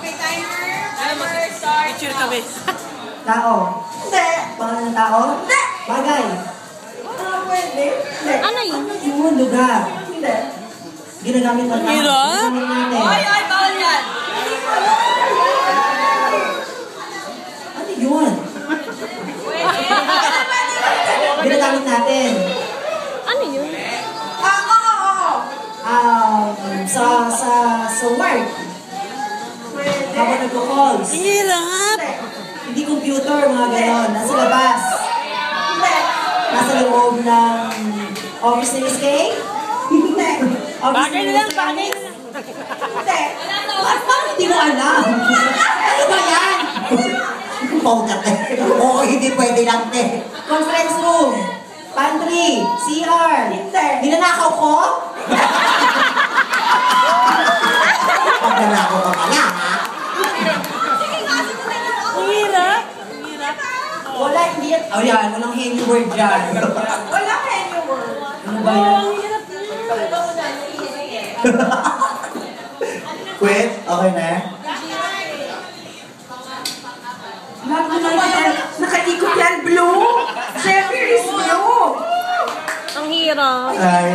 Okay, timer. Start. Picture kami. Tao. Hindi. Pangalan ng tao? Hindi. Bagay. Pwede. Hindi. Ano yun? Yun, lugar. Hindi. Ginagamit ng tao. Hero? Ginagamit natin. Ay, bawal yan. Ano yun? Ginagamit natin. Ano yun? Sa work. Habang nagko-calls. Hirap! Hindi computer, mga ganon. Nasa labas. Nasa loob ng office ni Miss Kay? Hindi. Bagay na lang, bagay na lang. Hindi. Bakit hindi mo alam? Ano ba yan? Paugat eh. Oo, hindi pwede lang eh. Conference room. Pantry. CR. Hindi. Ninanakaw ko? Pagdanakaw ka pala, ha? Hirap! Hirap! Wala, hindi yan. Oh, yan. Walang henny word dyan. Walang henny word. Ano ba yan? Quit? Okay na? Nakaikot yan, blue. Siyempre is blue. Ang hirap. Ay.